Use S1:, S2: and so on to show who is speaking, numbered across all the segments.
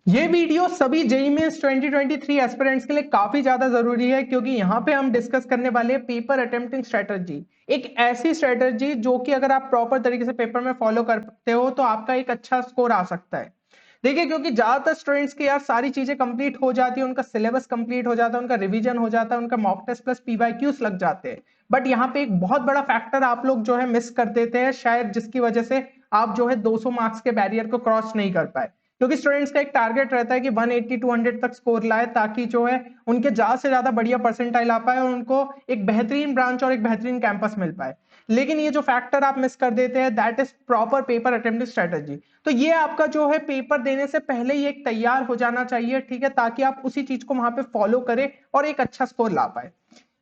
S1: ये वीडियो सभी JEE mains 2023 aspirants के लिए काफी ज्यादा जरूरी है, क्योंकि यहाँ पे हम डिस्कस करने वाले हैं पेपर अटेम्प्टिंग स्ट्रेटजी। एक ऐसी स्ट्रेटजी जो कि अगर आप प्रॉपर तरीके से पेपर में फॉलो करते हो तो आपका एक अच्छा स्कोर आ सकता है। देखिए, क्योंकि ज्यादातर स्टूडेंट्स की यार सारी चीजें कंप्लीट हो जाती है, उनका सिलेबस कंप्लीट हो जाता है, उनका रिवीजन हो जाता है, उनका मॉक टेस्ट प्लस पीवाईक्यूज लग जाते हैं। बट यहाँ पे एक बहुत बड़ा फैक्टर आप लोग जो है मिस कर देते हैं, शायद जिसकी वजह से आप जो है 200 मार्क्स के बैरियर को क्रॉस नहीं कर पाए। क्योंकि स्टूडेंट्स का एक टारगेट रहता है कि 180 200 तक स्कोर लाए, ताकि जो है उनके ज्यादा से ज्यादा बढ़िया परसेंटाइल आ पाए और उनको एक बेहतरीन ब्रांच और एक बेहतरीन कैंपस मिल पाए। लेकिन ये जो फैक्टर आप मिस कर देते हैं, that is proper paper attempting strategy. तो ये आपका जो है पेपर देने से पहले ही एक तैयार हो जाना चाहिए, ठीक है, ताकि आप उसी चीज को वहां पे फॉलो करें और एक अच्छा स्कोर ला पाए।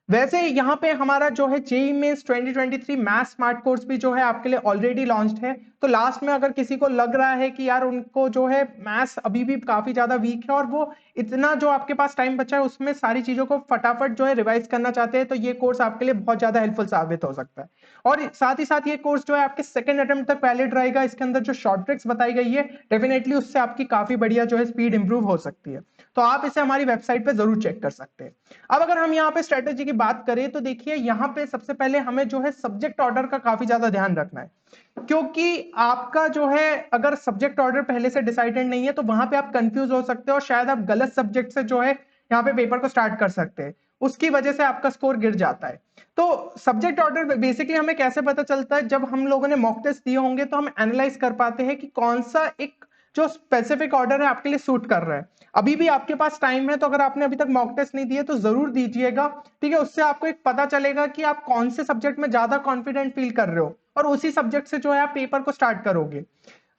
S1: वैसे यहाँ पे हमारा जो है JEE mains 2023 maths smart course भी जो है आपके लिए ऑलरेडी लॉन्च्ड है। तो लास्ट में अगर किसी को लग रहा है कि यार उनको जो है मैथ्स अभी भी काफी ज्यादा वीक है और वो इतना जो आपके पास टाइम बचा है उसमें सारी चीजों को फटाफट जो है रिवाइज करना चाहते हैं, तो ये कोर्स आपके लिए बहुत ज्यादा हेल्पफुल साबित हो सकता है। और साथ ही साथ ये कोर्स जो है आपके सेकंड अटेम्प्ट तक वैलिड रहेगा। इसके अंदर जो शॉर्ट ट्रिक्स बताई गई है, डेफिनेटली उससे आपकी काफी बढ़िया जो है स्पीड इंप्रूव हो सकती है। तो आप इसे हमारी वेबसाइट पे जरूर चेक कर सकते हैं। अब अगर हम यहाँ पे स्ट्रेटेजी की बात करें तो देखिए, यहाँ पे सबसे पहले हमें जो है सब्जेक्ट ऑर्डर का काफी ज्यादा ध्यान रखना है। क्योंकि आपका जो है अगर सब्जेक्ट ऑर्डर पहले से डिसाइडेड नहीं है तो वहां पे आप कंफ्यूज हो सकते हो और शायद आप गलत सब्जेक्ट से जो है यहाँ पे पेपर को स्टार्ट कर सकते हैं। उसकी वजह से आपका स्कोर गिर जाता है। तो सब्जेक्ट ऑर्डर बेसिकली हमें कैसे पता चलता है? जब हम लोगों ने मॉक टेस्ट दिए होंगे तो हम एनालाइज कर पाते हैं कि कौन सा एक जो स्पेसिफिक ऑर्डर है आपके लिए सूट कर रहा है। अभी भी आपके पास टाइम है, तो अगर आपने अभी तक मॉक टेस्ट नहीं दिए तो जरूर दीजिएगा, ठीक है। उससे आपको एक पता चलेगा कि आप कौन से सब्जेक्ट में ज्यादा कॉन्फिडेंट फील कर रहे हो और उसी सब्जेक्ट से जो है आप पेपर को स्टार्ट करोगे।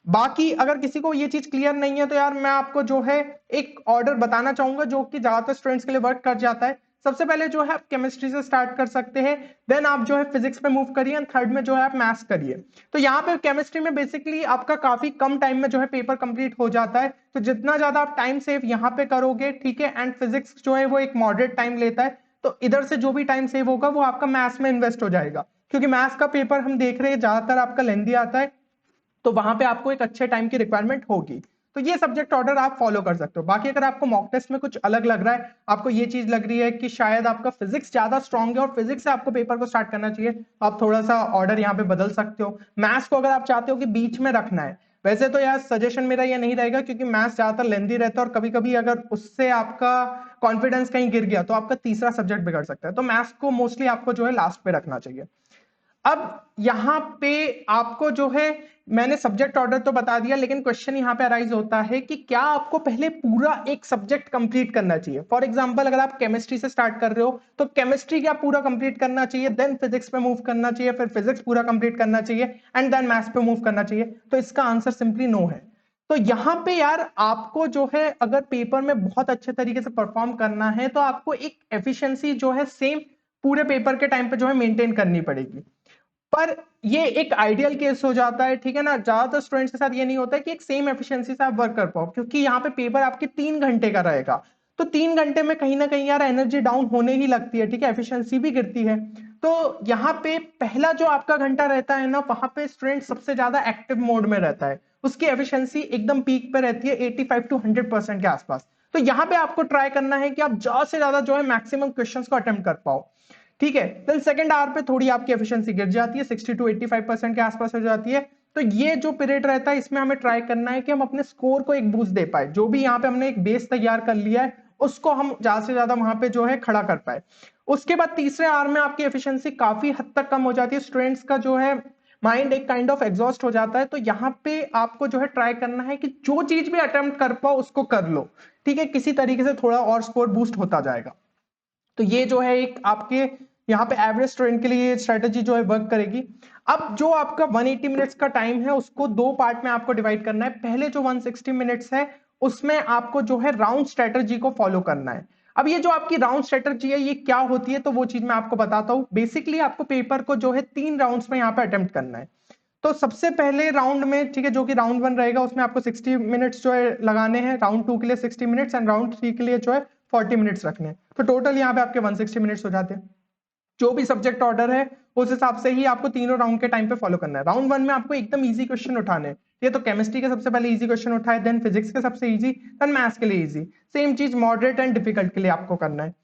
S1: बाकी अगर किसी को ये चीज क्लियर नहीं है तो यार मैं आपको जो है एक ऑर्डर बताना चाहूंगा जो कि ज्यादातर स्टूडेंट्स के लिए वर्क कर जाता है। सबसे पहले जो है आप केमिस्ट्री से स्टार्ट कर सकते हैं, देन आप जो है फिजिक्स पे मूव करिए एंड थर्ड में जो है आप मैथ्स करिए। तो यहाँ पे केमिस्ट्री में बेसिकली आपका काफी कम टाइम में जो है पेपर कंप्लीट हो जाता है, तो जितना ज्यादा आप टाइम सेव यहाँ पे करोगे, ठीक है। एंड फिजिक्स जो है वो एक मॉडरेट टाइम लेता है, तो इधर से जो भी टाइम सेव होगा वो आपका मैथ्स में इन्वेस्ट हो जाएगा। क्योंकि मैथ्स का पेपर हम देख रहे हैं ज्यादातर आपका लेंदी आता है, तो वहां पे आपको एक अच्छे टाइम की रिक्वायरमेंट होगी। तो ये सब्जेक्ट ऑर्डर आप फॉलो कर सकते हो। बाकी अगर आपको मॉक टेस्ट में कुछ अलग लग रहा है, आपको ये चीज लग रही है कि शायद आपका फिजिक्स ज्यादा स्ट्रांग है और फिजिक्स से आपको पेपर को स्टार्ट करना चाहिए, तो आप थोड़ा सा ऑर्डर यहाँ पे बदल सकते हो। मैथ्स को अगर आप चाहते हो कि बीच में रखना है, वैसे तो यार सजेशन मेरा ये नहीं रहेगा, क्योंकि मैथ्स ज्यादातर लेंदी रहता है और कभी कभी अगर उससे आपका कॉन्फिडेंस कहीं गिर गया तो आपका तीसरा सब्जेक्ट बिगड़ सकता है। तो मैथ्स को मोस्टली आपको जो है लास्ट पे रखना चाहिए। अब यहां पे आपको जो है मैंने सब्जेक्ट ऑर्डर तो बता दिया, लेकिन क्वेश्चन यहां पे अराइज होता है कि क्या आपको पहले पूरा एक सब्जेक्ट कंप्लीट करना चाहिए। फॉर एग्जांपल अगर आप केमिस्ट्री से स्टार्ट कर रहे हो तो केमिस्ट्री क्या पूरा कंप्लीट करना चाहिए, देन फिजिक्स पे मूव करना चाहिए, फिर फिजिक्स पूरा कंप्लीट करना चाहिए एंड देन मैथ्स पे मूव करना चाहिए? तो इसका आंसर सिंपली नो है। तो यहां पे यार आपको जो है अगर पेपर में बहुत अच्छे तरीके से परफॉर्म करना है तो आपको एक एफिशिएंसी जो है सेम पूरे पेपर के टाइम पे जो है मेंटेन करनी पड़ेगी। पर ये एक आइडियल केस हो जाता है, ठीक है ना। ज्यादातर स्टूडेंट्स के साथ ये नहीं होता है कि एक सेम एफिशिएंसी से आप वर्क कर पाओ, क्योंकि यहाँ पे पेपर आपके 3 घंटे का रहेगा। तो 3 घंटे में कहीं ना कहीं यार एनर्जी डाउन होने ही लगती है, ठीक है, एफिशिएंसी भी गिरती है। तो यहाँ पे पहला जो आपका घंटा रहता है ना, वहां पे स्टूडेंट सबसे ज्यादा एक्टिव मोड में रहता है, उसकी एफिशिएंसी एकदम पीक पे रहती है 85 to 100% के आसपास। तो यहाँ पे आपको ट्राई करना है कि आप ज्यादा से ज्यादा जो है मैक्सिमम क्वेश्चंस को अटेम्प्ट कर पाओ, ठीक है। देन सेकंड आवर पे थोड़ी आपकी एफिशिएंसी गिर जाती है, 60 to 85% के आसपास हो जाती है। तो ये जो पीरियड रहता है इसमें हमें ट्राई करना है कि हम अपने स्कोर को एक बूस्ट दे पाए। जो भी यहाँ पे हमने एक बेस तैयार कर लिया है उसको हम ज्यादा से ज्यादा वहां पे जो है खड़ा कर पाए। उसके बाद तीसरे आवर में आपकी एफिशिएंसी काफी हद तक कम हो जाती है, स्टूडेंट्स का जो है माइंड एक काइंड ऑफ एग्जॉस्ट हो जाता है। तो यहाँ पे आपको जो है ट्राई करना है कि जो चीज भी अटेम्प्ट कर पाओ उसको कर लो, ठीक है। किसी तरीके से थोड़ा और स्कोर बूस्ट होता जाएगा। तो ये जो है एक आपके यहाँ पे एवरेज स्टूडेंट के लिए स्ट्रेटेजी जो है वर्क करेगी। अब जो आपका 180 मिनट्स का टाइम है उसको दो पार्ट में आपको डिवाइड करना है। पहले जो 160 मिनट्स है उसमें आपको जो है राउंड स्ट्रेटेजी को फॉलो करना है। अब ये जो आपकी राउंड स्ट्रेटेजी है ये क्या होती है, तो वो चीज मैं आपको बताता हूं। बेसिकली आपको पेपर को जो है 3 राउंड्स में यहाँ पे अटेम्प्ट करना है। तो सबसे पहले राउंड में, ठीक है, जो कि राउंड 1 रहेगा, उसमें आपको 60 मिनट्स जो है लगाने हैं। राउंड 2 के लिए 60 मिनट्स एंड राउंड 3 के लिए जो है 40 मिनट्स रखने हैं। तो टोटल यहाँ पे आपके 160 मिनट्स हो जाते हैं। जो भी सब्जेक्ट ऑर्डर है उस हिसाब से ही आपको तीनों राउंड के टाइम पे फॉलो करना है। राउंड 1 में आपको एकदम इजी क्वेश्चन उठाने हैं, ये तो केमिस्ट्री के सबसे पहले इजी क्वेश्चन उठाए, देन फिजिक्स के सबसे इजी, देन मैथ्स के लिए इजी, सेम चीज मॉडरेट एंड डिफिकल्ट के लिए आपको करना है।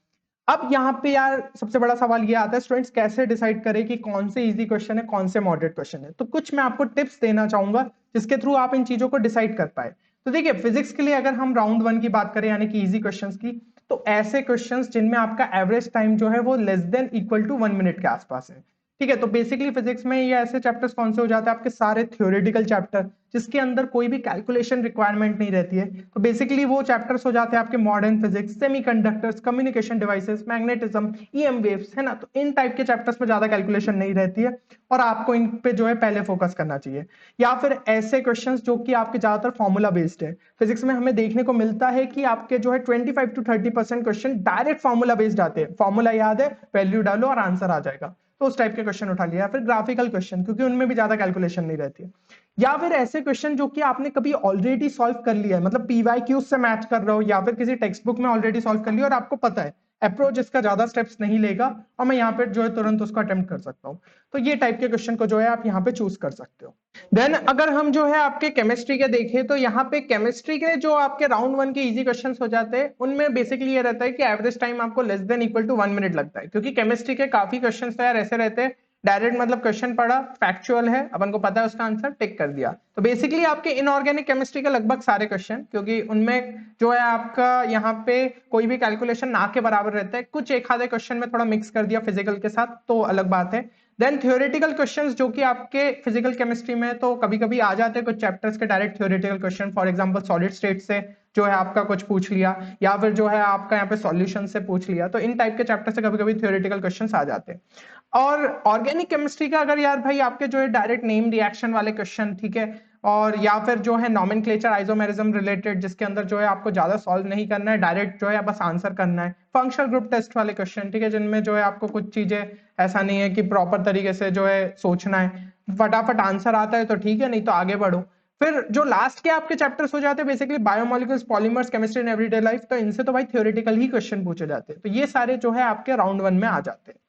S1: अब यहाँ पे यार सबसे बड़ा सवाल ये आता है स्टूडेंट्स कैसे डिसाइड करें कि कौन से इजी क्वेश्चन है कौन से मॉडरेट क्वेश्चन है। तो कुछ मैं आपको टिप्स देना चाहूंगा जिसके थ्रू आप इन चीजों को डिसाइड कर पाए। तो देखिए फिजिक्स के लिए अगर हम राउंड 1 की बात करें यानी कि इजी क्वेश्चंस की, तो ऐसे क्वेश्चंस जिनमें आपका एवरेज टाइम जो है वो less than equal to 1 minute के आसपास है। ठीक है, तो बेसिकली फिजिक्स में ये ऐसे चैप्टर्स कौन से हो जाते हैं आपके सारे थ्योरेटिकल चैप्टर जिसके अंदर कोई भी कैलकुलेशन रिक्वायरमेंट नहीं रहती है। तो बेसिकली वो चैप्टर्स हो जाते हैं आपके modern physics, semiconductors, communication devices, magnetism, EM waves, है ना। तो इन टाइप के चैप्टर्स में ज्यादा कैलकुलेशन नहीं रहती है और आपको इन पे जो है पहले फोकस करना चाहिए। या फिर ऐसे क्वेश्चंस जो कि आपके ज्यादातर फॉर्मूला बेस्ड है। फिजिक्स में हमें देखने को मिलता है कि आपके जो है 25 to 30% question direct formula based आते हैं, फॉर्मूला याद है, वैल्यू डालो और आंसर आ जाएगा। तो उस टाइप के क्वेश्चन उठा लिया। फिर ग्राफिकल क्वेश्चन क्योंकि उनमें भी ज्यादा कैलकुलेशन नहीं रहती है। या फिर ऐसे क्वेश्चन जो कि आपने कभी ऑलरेडी सॉल्व कर लिया है, मतलब पीवाईक्यू से मैच कर रहे हो या फिर किसी टेक्स्ट बुक में ऑलरेडी सॉल्व कर लिया और आपको पता है अप्रोच इसका ज्यादा स्टेप्स नहीं लेगा और मैं यहाँ पे जो है तुरंत उसको अटेम्प्ट कर सकता हूँ। तो ये टाइप के क्वेश्चन को जो है आप यहाँ पे चूज कर सकते हो। देन अगर हम जो है आपके केमिस्ट्री के देखें तो यहाँ पे केमिस्ट्री के जो आपके राउंड 1 के इजी क्वेश्चंस हो जाते हैं उनमें बेसिकली ये रहता है कि एवरेज टाइम आपको less than equal to 1 minute लगता है, क्योंकि केमिस्ट्री के काफी क्वेश्चंस तो यार ऐसे रहते हैं डायरेक्ट, मतलब क्वेश्चन पढ़ा फैक्चुअल है अपन को पता है उसका आंसर टिक कर दिया। तो बेसिकली आपके इनऑर्गेनिक केमिस्ट्री के लगभग सारे क्वेश्चन, क्योंकि उनमें जो है आपका यहाँ पे कोई भी कैलकुलेशन ना के बराबर रहता है, कुछ एक आधे क्वेश्चन में थोड़ा मिक्स कर दिया फिजिकल के साथ तो अलग बात है। देन थ्योरेटिकल क्वेश्चंस जो कि आपके फिजिकल केमिस्ट्री में तो कभी कभी आ जाते हैं कुछ चैप्टर्स के direct theoretical question, for example solid state से जो है आपका कुछ पूछ लिया या फिर जो है आपका यहाँ पे सॉल्यूशन से पूछ लिया। तो इन टाइप के चैप्टर से कभी कभी थ्योरेटिकल क्वेश्चंस आ जाते हैं। और ऑर्गेनिक केमिस्ट्री का अगर यार भाई आपके जो है डायरेक्ट नेम रिएक्शन वाले क्वेश्चन, ठीक है, और या फिर जो है नॉमेनक्लेचर आइसोमेरिज्म रिलेटेड जिसके अंदर जो है आपको ज्यादा सॉल्व नहीं करना है, डायरेक्ट जो है बस आंसर करना है, फंक्शनल ग्रुप टेस्ट वाले क्वेश्चन, ठीक है, जिनमें जो है आपको कुछ चीजें ऐसा नहीं है कि प्रॉपर तरीके से जो है सोचना है, फटाफट आंसर आता है तो ठीक है नहीं तो आगे बढ़ो। फिर जो लास्ट के आपके चैप्टर्स हो जाते हैं basically biomolecules, polymers, chemistry in everyday life, तो इनसे तो भाई थ्योरेटिकल ही क्वेश्चन पूछे जाते हैं। तो ये सारे जो है आपके राउंड 1 में आ जाते हैं।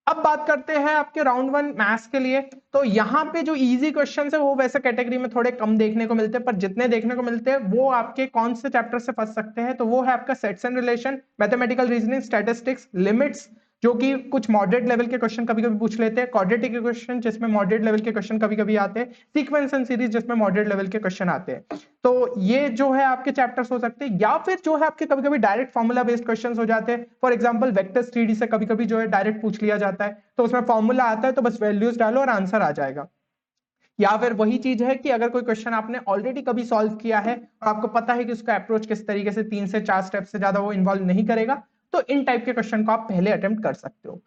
S1: अब बात करते हैं आपके राउंड 1 मैथ्स के लिए। तो यहाँ पे जो इजी क्वेश्चन है वो वैसे कैटेगरी में थोड़े कम देखने को मिलते हैं, पर जितने देखने को मिलते हैं वो आपके कौन से चैप्टर से फंस सकते हैं, तो वो है आपका sets and relation, mathematical reasoning, statistics, limits, जो कि कुछ मॉडरेट लेवल के क्वेश्चन कभी कभी पूछ लेते हैं, क्वाड्रेटिक क्वेश्चन जिसमें मॉडरेट लेवल के क्वेश्चन कभी कभी आते हैं, सीक्वेंस एंड सीरीज जिसमें मॉडरेट लेवल के क्वेश्चन आते हैं। तो ये जो है आपके चैप्टर्स हो सकते हैं। या फिर जो है आपके कभी कभी डायरेक्ट फॉर्मूला बेस्ड क्वेश्चन हो जाते हैं, फॉर एग्जाम्पल वेक्टर्स 3D से कभी कभी जो है डायरेक्ट पूछ लिया जाता है, तो उसमें फॉर्मूला आता है तो बस वैल्यूज डालो और आंसर आ जाएगा। या फिर वही चीज है कि अगर कोई क्वेश्चन आपने ऑलरेडी कभी सॉल्व किया है और आपको पता है कि उसका अप्रोच किस तरीके से 3 से 4 स्टेप से ज्यादा वो इन्वॉल्व नहीं करेगा, तो इन टाइप के क्वेश्चन को आप पहले अटेम्प्ट कर सकते हो।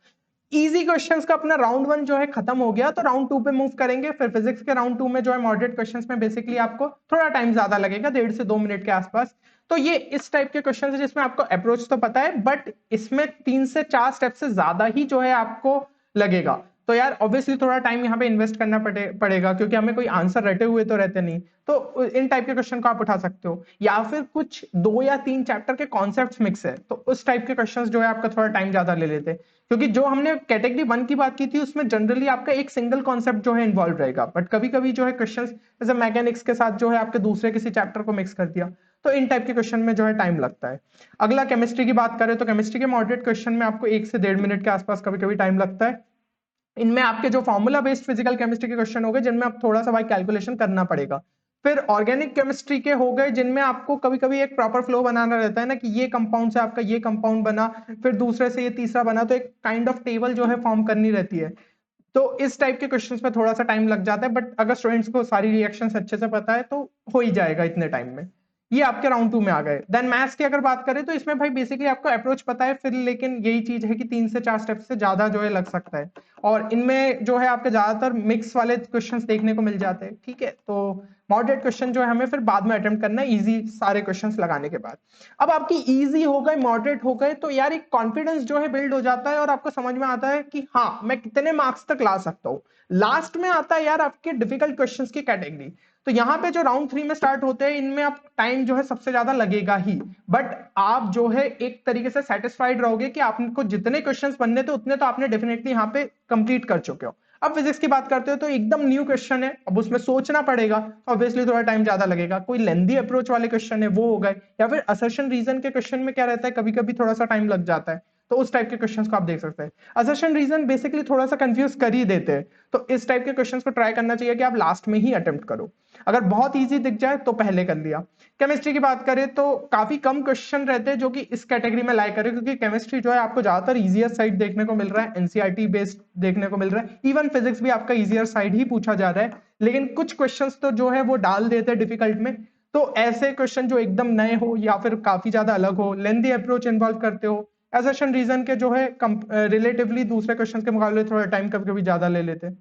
S1: इजी क्वेश्चंस का अपना राउंड 1 जो है खत्म हो गया, तो राउंड 2 पे मूव करेंगे। फिर फिजिक्स के राउंड 2 में जो है मॉडरेट क्वेश्चंस में बेसिकली आपको थोड़ा टाइम ज्यादा लगेगा, 1.5 से 2 मिनट के आसपास। तो ये इस टाइप के क्वेश्चन है जिसमें आपको अप्रोच तो पता है बट इसमें 3 से 4 स्टेप से ज्यादा ही जो है आपको लगेगा। तो यार ऑब्वियसली थोड़ा टाइम यहाँ पे इन्वेस्ट करना पड़ेगा क्योंकि हमें कोई आंसर रटे हुए तो रहते नहीं। तो इन टाइप के क्वेश्चन को आप उठा सकते हो। या फिर कुछ 2 या 3 चैप्टर के कॉन्सेप्ट्स मिक्स है तो उस टाइप के क्वेश्चंस जो है आपका थोड़ा टाइम ज्यादा ले लेते हैं, क्योंकि जो हमने कैटेगरी 1 की बात की थी उसमें जनरली आपका एक सिंगल कॉन्सेप्ट जो है इन्वॉल्व रहेगा, बट कभी कभी जो है क्वेश्चंस जैसे मैकेनिक्स के साथ जो है आपके दूसरे किसी चैप्टर को मिक्स कर दिया, तो इन टाइप के क्वेश्चन में जो है टाइम लगता है। अगला केमिस्ट्री की बात करें तो केमिस्ट्री के मॉडरेट क्वेश्चन में आपको 1 से 1.5 मिनट के आसपास कभी कभी टाइम लगता है। इनमें आपके जो फॉर्मूला बेस्ड फिजिकल केमिस्ट्री के क्वेश्चन हो गए जिनमें आप थोड़ा सा भाई कैलकुलेशन करना पड़ेगा। फिर ऑर्गेनिक केमिस्ट्री के हो गए जिनमें आपको कभी कभी एक प्रॉपर फ्लो बनाना रहता है ना, कि ये कंपाउंड से आपका ये कंपाउंड बना, फिर दूसरे से ये तीसरा बना, तो एक काइंड ऑफ टेबल जो है फॉर्म करनी रहती है। तो इस टाइप के क्वेश्चंस में थोड़ा सा टाइम लग जाता है, बट अगर स्टूडेंट्स को सारी रिएक्शंस अच्छे से पता है तो हो ही जाएगा इतने टाइम में। ये आपके राउंड 2 में आ गए। देन मैथ्स की अगर बात करें तो इसमें भाई बेसिकली आपको अप्रोच पता है फिर, लेकिन यही चीज है कि 3 से 4 स्टेप से ज्यादा जो है लग सकता है, और इनमें जो है आपके ज्यादातर मिक्स वाले क्वेश्चंस देखने को मिल जाते हैं। ठीक है, तो मॉडरेट क्वेश्चन जो है हमें फिर बाद में अटेम्प्ट करना है इजी सारे क्वेश्चंस लगाने के बाद। अब आपकी इजी हो गए मॉडरेट हो गए तो यार एक कॉन्फिडेंस जो है बिल्ड हो जाता है और आपको समझ में आता है कि हाँ मैं कितने मार्क्स तक ला सकता हूँ। लास्ट में आता है यार आपके डिफिकल्ट क्वेश्चंस की कैटेगरी। तो यहाँ पे जो राउंड 3 में स्टार्ट होते हैं इनमें आप टाइम जो है सबसे ज्यादा लगेगा ही, बट आप जो है एक तरीके से सेटिस्फाइड रहोगे कि आपको जितने क्वेश्चंस बनने थे उतने तो आपने डेफिनेटली यहाँ पे कंप्लीट कर चुके हो। अब फिजिक्स की बात करते हो तो एकदम न्यू क्वेश्चन है, अब उसमें सोचना पड़ेगा, ऑब्वियसली थोड़ा टाइम ज्यादा लगेगा। कोई लेंदी अप्रोच वाले क्वेश्चन है वो हो गए, या फिर असर्शन रीजन के क्वेश्चन में क्या रहता है कभी कभी थोड़ा सा टाइम लग जाता है, तो उस टाइप के क्वेश्चंस को आप देख सकते हैं। असर्शन रीजन बेसिकली थोड़ा सा कंफ्यूज कर ही देते हैं, तो इस टाइप के क्वेश्चंस को ट्राई करना चाहिए कि आप लास्ट में ही अटेम्प्ट करो। अगर बहुत इजी दिख जाए तो पहले कर लिया। केमिस्ट्री की बात करें तो काफी कम क्वेश्चन रहते हैं जो कि इस कैटेगरी में लाई करे, क्योंकि केमिस्ट्री जो है आपको ज्यादातर इजियर साइड देखने को मिल रहा है, एनसीईआरटी बेस्ड देखने को मिल रहा है। इवन फिजिक्स भी आपका इजियर साइड ही पूछा जा रहा है, लेकिन कुछ क्वेश्चंस तो जो है वो डाल देते हैं डिफिकल्ट में। तो ऐसे क्वेश्चन जो एकदम नए हो या फिर काफी ज्यादा अलग हो, लेंदी अप्रोच इन्वॉल्व करते हो, असर्शन रीजन के जो है रिलेटिवली दूसरे क्वेश्चन के मुकाबले थोड़ा टाइम कभी कभी ज्यादा ले लेते हैं।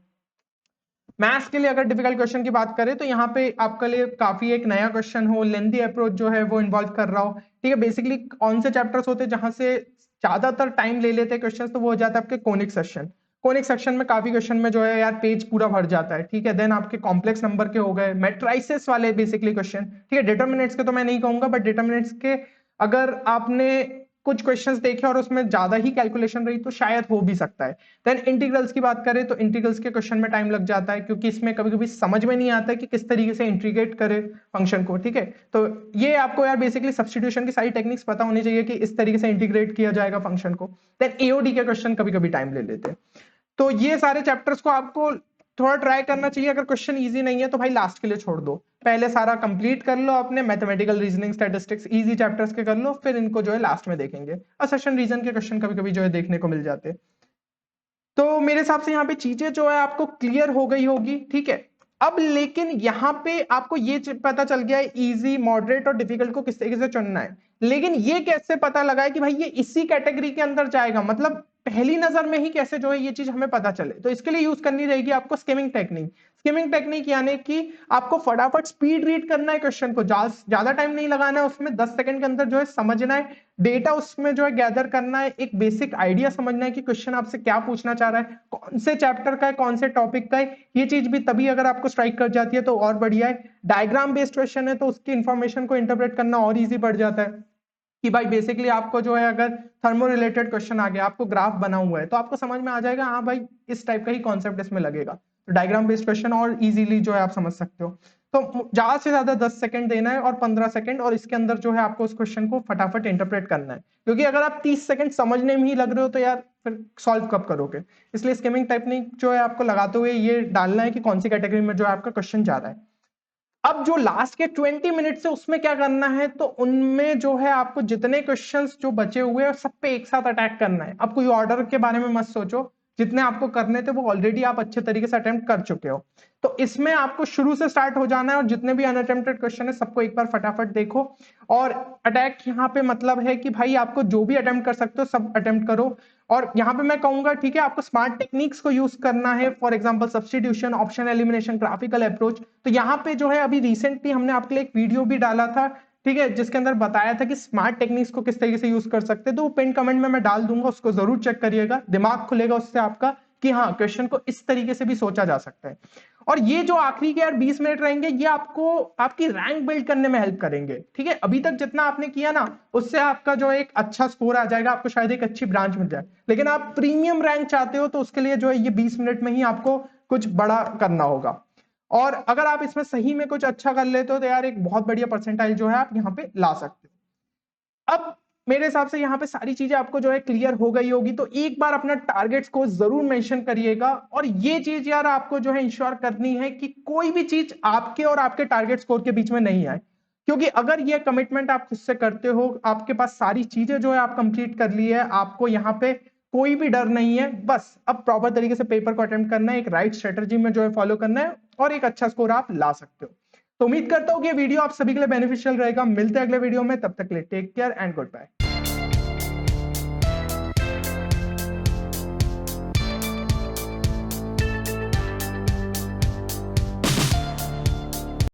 S1: मैथ्स के लिए अगर डिफिकल्ट क्वेश्चन की बात करें तो यहाँ पे आपके लिए काफी एक नया क्वेश्चन हो, लेंदी अप्रोच जो है वो इन्वॉल्व कर रहा हो, ठीक है। बेसिकली कौन से चैप्टर्स होते हैं जहां से ज्यादातर टाइम ले लेते हैं क्वेश्चन, तो वो हो जाता है आपके कोनिक सेक्शन। कोनिक सेक्शन में काफी क्वेश्चन में जो है यार पेज पूरा भर जाता है, ठीक है। देन आपके कॉम्प्लेक्स नंबर के हो गए, मैट्राइसेस वाले बेसिकली क्वेश्चन, ठीक है। डिटर्मिनेंट्स के तो मैं नहीं कहूंगा, बट डिटर्मिनेंट्स के अगर आपने कुछ क्वेश्चंस देखे और उसमें ज्यादा ही कैलकुलेशन रही तो शायद हो भी सकता है। देन इंटीग्रल्स की बात करें तो इंटीग्रल्स के क्वेश्चन में टाइम लग जाता है, क्योंकि इसमें कभी कभी समझ में नहीं आता है कि किस तरीके से इंटीग्रेट करे फंक्शन को, ठीक है। तो ये आपको यार बेसिकली सब्स्टिट्यूशन की सारी टेक्निक्स पता होनी चाहिए कि इस तरीके से इंटीग्रेट किया जाएगा फंक्शन को। देन एओडी के क्वेश्चन कभी कभी टाइम ले लेते हैं। तो ये सारे चैप्टर्स को आपको थोड़ा ट्राई करना चाहिए। अगर क्वेश्चन इजी नहीं है तो भाई लास्ट के लिए छोड़ दो, पहले सारा कंप्लीट कर लो अपने mathematical reasoning statistics easy chapters के कर लो, फिर इनको जो है लास्ट में देखेंगे। असर्शन रीजन के क्वेश्चन कभी कभी जो है देखने को मिल जाते हैं। तो मेरे हिसाब से यहाँ पे चीजें जो है आपको क्लियर हो गई होगी, ठीक है। अब लेकिन यहाँ पे आपको ये पता चल गया है इजी, मॉडरेट और डिफिकल्ट को किस तरीके से चुनना है, लेकिन ये कैसे पता लगा है कि भाई ये इसी कैटेगरी के अंदर जाएगा, मतलब पहली नजर में ही कैसे जो है ये चीज हमें पता चले। तो इसके लिए यूज करनी रहेगी आपको स्किमिंग टेक्निक। स्किमिंग टेक्निक यानी कि आपको फटाफट स्पीड रीड करना है क्वेश्चन को, ज्यादा टाइम नहीं लगाना है उसमें, 10 सेकंड के अंदर जो है समझना है, डेटा उसमें जो है गैदर करना है, एक बेसिक आइडिया समझना है कि क्वेश्चन आपसे क्या पूछना चाह रहा है, कौन से चैप्टर का है, कौन से टॉपिक का है। ये चीज भी तभी अगर आपको स्ट्राइक कर जाती है तो और बढ़िया है। डायग्राम बेस्ड क्वेश्चन है तो उसकी इंफॉर्मेशन को इंटरप्रेट करना और इजी बढ़ जाता है, कि भाई बेसिकली आपको जो है अगर थर्मो रिलेटेड क्वेश्चन आ गया, आपको ग्राफ बना हुआ है, तो आपको समझ में आ जाएगा हाँ भाई इस टाइप का ही कॉन्सेप्ट इसमें लगेगा। तो डायग्राम बेस्ड क्वेश्चन और इजीली जो है आप समझ सकते हो। तो ज्यादा से ज्यादा 10 सेकंड देना है और 15 सेकंड, और इसके अंदर जो है आपको उस क्वेश्चन को फटाफट इंटरप्रेट करना है, क्योंकि अगर आप 30 सेकंड समझने में ही लग रहे हो तो यार फिर सॉल्व कब करोगे। इसलिए स्किमिंग टेक्निक जो है आपको लगाते हुए ये डालना है कि कौन सी कैटेगरी में जो है आपका क्वेश्चन जा रहा है। अब जो लास्ट के 20 मिनट से उसमें क्या करना है, तो उनमें जो है आपको जितने क्वेश्चंस जो बचे हुए हैं सब पे एक साथ अटैक करना है। अब कोई ऑर्डर के बारे में मत सोचो, जितने आपको करने थे वो ऑलरेडी आप अच्छे तरीके से अटेम्प्ट कर चुके हो। तो इसमें आपको शुरू से स्टार्ट हो जाना है और जितने भी अनअटेम्प्टेड क्वेश्चन है सबको एक बार फटाफट देखो। और अटैक यहाँ पे मतलब है कि भाई आपको जो भी अटेम्प्ट कर सकते हो सब अटेम्प्ट करो। और यहाँ पे मैं कहूंगा ठीक है आपको स्मार्ट टेक्निक्स को यूज करना है, for example substitution, option elimination, graphical approach. तो यहाँ पे जो है अभी रिसेंटली हमने आपके लिए एक वीडियो भी डाला था, ठीक है, जिसके अंदर बताया था कि स्मार्ट टेक्निक्स को किस तरीके से यूज कर सकते हैं। तो वो पिन कमेंट में मैं डाल दूंगा, उसको जरूर चेक करिएगा, दिमाग खुलेगा उससे आपका कि हाँ क्वेश्चन को इस तरीके से भी सोचा जा सकता है। और ये जो आखिरी के यार 20 मिनट रहेंगे ये आपको आपकी रैंक बिल्ड करने में हेल्प करेंगे, ठीक है। अभी तक जितना आपने किया ना उससे आपका जो एक अच्छा स्कोर आ जाएगा, आपको शायद एक अच्छी ब्रांच मिल जाए। लेकिन आप प्रीमियम रैंक चाहते हो तो उसके लिए जो है ये 20 मिनट में ही आपको कुछ बड़ा करना होगा। और अगर आप इसमें सही में कुछ अच्छा कर लेते हो तो यार एक बहुत बढ़िया परसेंटाइल जो है आप यहाँ पे ला सकते हो। अब मेरे हिसाब से यहाँ पे सारी चीजें आपको जो है क्लियर हो गई होगी, तो एक बार अपना टारगेट्स को जरूर मेंशन करिएगा। और ये चीज यार आपको जो है इंश्योर करनी है कि कोई भी चीज आपके और आपके टारगेट स्कोर के बीच में नहीं आए, क्योंकि अगर ये कमिटमेंट आप खुद से करते हो, आपके पास सारी चीजें जो है आप कंप्लीट कर ली है, आपको यहाँ पे कोई भी डर नहीं है, बस अब प्रॉपर तरीके से पेपर को अटेम्प्ट करना है, एक राइट स्ट्रेटजी में जो है फॉलो करना है और एक अच्छा स्कोर आप ला सकते हो। तो उम्मीद करता हूँ कि ये वीडियो आप सभी के लिए बेनिफिशियल रहेगा। मिलते हैं अगले वीडियो में, तब तक के लिए take care and good bye.